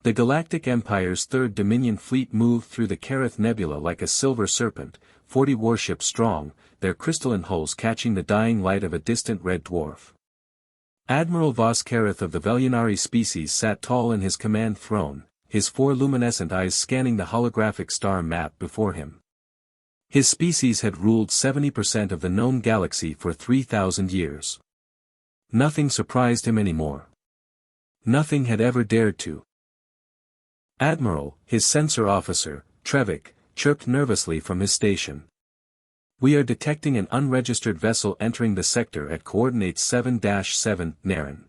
The Galactic Empire's Third Dominion fleet moved through the Kareth Nebula like a silver serpent, 40 warships strong, their crystalline hulls catching the dying light of a distant red dwarf. Admiral Vos Kareth of the Velunnari species sat tall in his command throne, his 4 luminescent eyes scanning the holographic star map before him. His species had ruled 70% of the known galaxy for 3,000 years. Nothing surprised him anymore. Nothing had ever dared to. Admiral, his sensor officer, Trevik, chirped nervously from his station. We are detecting an unregistered vessel entering the sector at coordinates 7-7, Naren.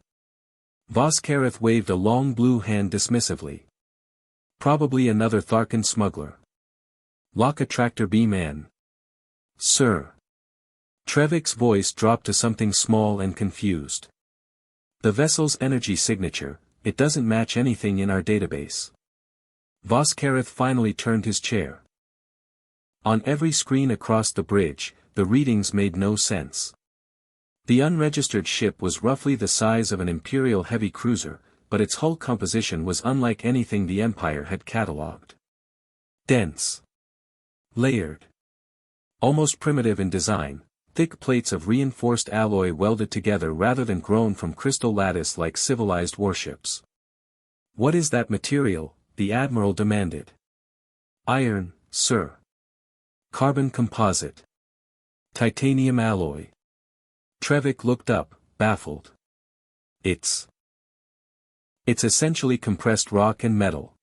Vos Kareth waved a long blue hand dismissively. Probably another Tharkan smuggler. Lock attractor beam in. Sir. Trevik's voice dropped to something small and confused. The vessel's energy signature, it doesn't match anything in our database. Vos Kareth finally turned his chair. On every screen across the bridge, the readings made no sense. The unregistered ship was roughly the size of an Imperial heavy cruiser, but its hull composition was unlike anything the Empire had catalogued. Dense. Layered. Almost primitive in design, thick plates of reinforced alloy welded together rather than grown from crystal lattice like civilized warships. What is that material? The Admiral demanded. Iron, sir. Carbon composite. Titanium alloy. Trevik looked up, baffled. It's essentially compressed rock and metal.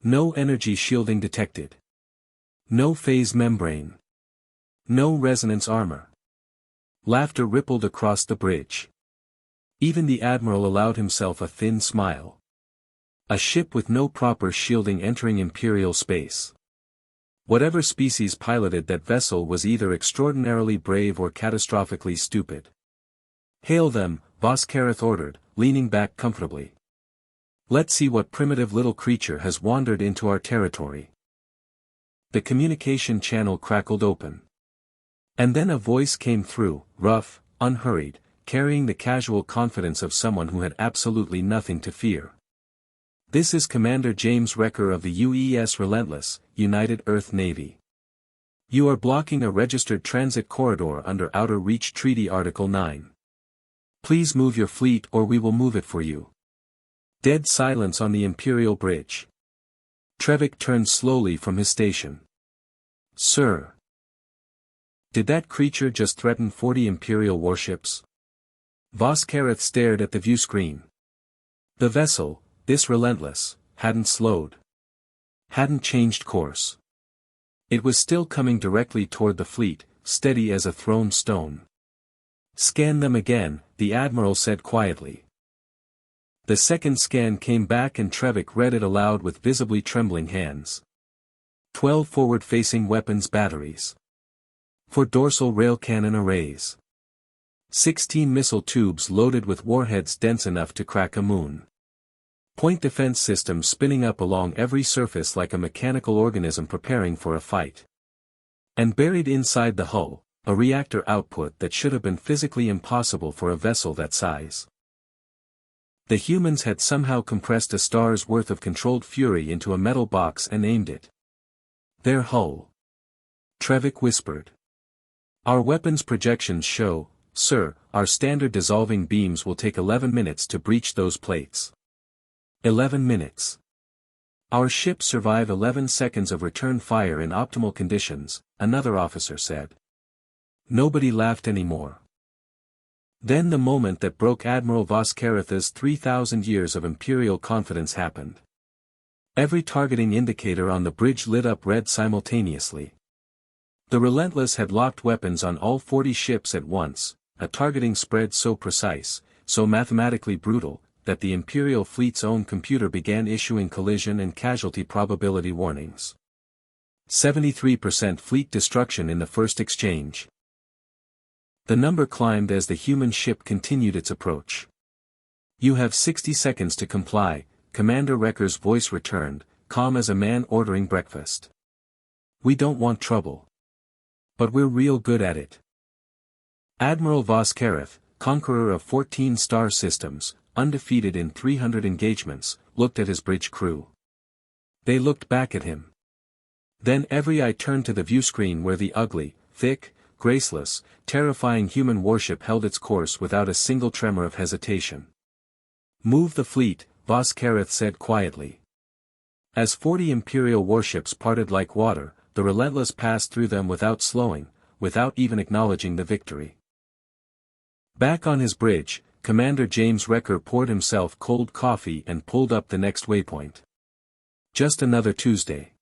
No energy shielding detected. No phase membrane. No resonance armor. Laughter rippled across the bridge. Even the Admiral allowed himself a thin smile. A ship with no proper shielding entering Imperial space. Whatever species piloted that vessel was either extraordinarily brave or catastrophically stupid. Hail them, Vos Kareth ordered, leaning back comfortably. Let's see what primitive little creature has wandered into our territory. The communication channel crackled open. And then a voice came through, rough, unhurried, carrying the casual confidence of someone who had absolutely nothing to fear. This is Commander James Recker of the UES Relentless, United Earth Navy. You are blocking a registered transit corridor under Outer Reach Treaty Article 9. Please move your fleet or we will move it for you. Dead silence on the Imperial bridge. Trevik turned slowly from his station. Sir. Did that creature just threaten 40 Imperial warships? Vos Kareth stared at the viewscreen. The vessel, this Relentless, hadn't slowed. Hadn't changed course. It was still coming directly toward the fleet, steady as a thrown stone. Scan them again, the Admiral said quietly. The second scan came back and Trevik read it aloud with visibly trembling hands. 12 forward-facing weapons batteries. 4 dorsal rail cannon arrays. 16 missile tubes loaded with warheads dense enough to crack a moon. Point defense systems spinning up along every surface like a mechanical organism preparing for a fight. And buried inside the hull, a reactor output that should have been physically impossible for a vessel that size. The humans had somehow compressed a star's worth of controlled fury into a metal box and aimed it. Their hull. Trevik whispered. Our weapons projections show, sir, our standard dissolving beams will take 11 minutes to breach those plates. 11 minutes. Our ships survive 11 seconds of return fire in optimal conditions, another officer said. Nobody laughed anymore. Then the moment that broke Admiral Vos Kareth's 3,000 years of Imperial confidence happened. Every targeting indicator on the bridge lit up red simultaneously. The Relentless had locked weapons on all 40 ships at once, a targeting spread so precise, so mathematically brutal, that the Imperial fleet's own computer began issuing collision and casualty probability warnings. 73% fleet destruction in the first exchange. The number climbed as the human ship continued its approach. You have 60 seconds to comply, Commander Recker's voice returned, calm as a man ordering breakfast. We don't want trouble. But we're real good at it. Admiral Vos Kareth, conqueror of 14 star systems, undefeated in 300 engagements, looked at his bridge crew. They looked back at him. Then every eye turned to the viewscreen where the ugly, thick, graceless, terrifying human warship held its course without a single tremor of hesitation. "Move the fleet," Boss Kareth said quietly. As 40 Imperial warships parted like water, the Relentless passed through them without slowing, without even acknowledging the victory. Back on his bridge, Commander James Wrecker poured himself cold coffee and pulled up the next waypoint. Just another Tuesday.